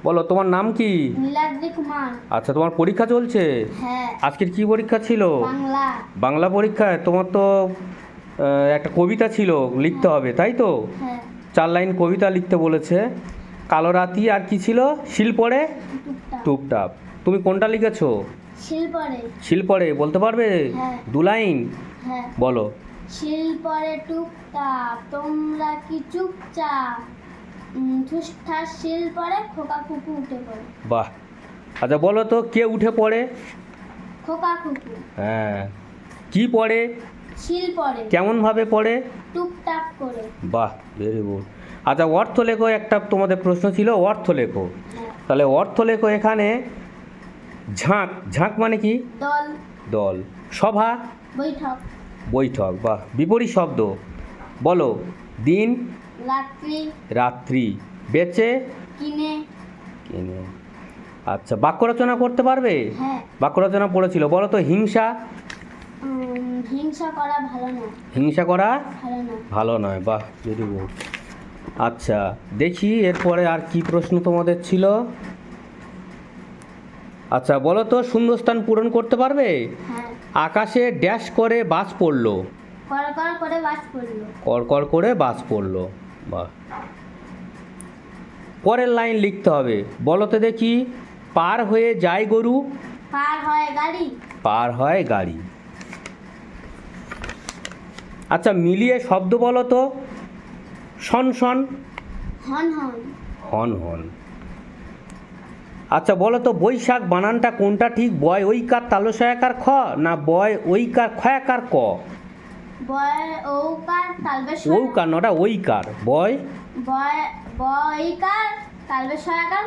বলো তোমার নাম কি? নীলাদ্রি কুমার। আচ্ছা, তোমার পরীক্ষা চলছে? হ্যাঁ। আজকের কি পরীক্ষা ছিল? বাংলা। বাংলা পরীক্ষায় তোমার তো একটা কবিতা ছিল, লিখতে হবে তাই তো? হ্যাঁ। 4 লাইন কবিতা লিখতে বলেছে। কালো রাতি আর কি ছিল? শিল পড়ে টুকটাক। টুপটাপ। তুমি কোনটা লিখেছো? শিল পড়ে। শিল পড়ে বলতে পারবে? হ্যাঁ। 2 লাইন হ্যাঁ। বলো। শিল পড়ে টুকটাক, তোমরা কি চুপচাপ? ঠুসঠাস শিল পড়ে, খোকা খুকু উঠে পড়ে। বাহ। আচ্ছা বলো তো, কে উঠে পড়ে? খোকা খুকু। হ্যাঁ। কি পড়ে? শিল পড়ে। কেমনভাবে পড়ে? টুকটাক করে। বাহ, ভেরি গুড। আচ্ছা, অর্থ লেখো। একটা তোমাদের প্রশ্ন ছিল, অর্থ লেখো। হ্যাঁ। তাহলে অর্থ লেখো। এখানে ঝাঁক, ঝাঁক মানে কি? দল। দল। সভা, বৈঠক। বৈঠক। বাহ, বিপরীত শব্দ বলো। দিন, রাত্রি। রাত্রি। বেচে, কিনে। কিনে। আচ্ছা, বাক্য রচনা করতে পারবে? হ্যাঁ। বাক্য রচনা পড়েছিল, বলো তো। হিংসা, হিংসা করা ভালো নয়। হিংসা করা ভালো নয়। ভালো নয়। বাহ, ভেরি গুড। আচ্ছা, দেখি এরপরে আর কি প্রশ্ন তোমাদের ছিল। আচ্ছা বলো তো, শূন্যস্থান পূরণ করতে পারবে? হ্যাঁ। আকাশে ড্যাশ করে বাজ পড়লো। কড়কড় করে বাজ পড়লো। কড়কড় করে বাজ পড়লো। বাহ। পরের লাইন লিখতে হবে, বলো তো দেখি। পার হয়ে যায় গরু। পার হয় গাড়ি। পার হয় গাড়ি। আচ্ছা, মিলিয়ে শব্দ বলো তো। শন শন। হন হন। হন হন। আচ্ছা বলো তো, বৈশাখ বানানটা কোনটা ঠিক? বয় ঐকার তালসয়াকার খ, না বয় ঐকার খয়াকার ক? বয় ঔকার তালবে ঔকার নটা ঐকার। বয় বয়কার তালবে সয়াকার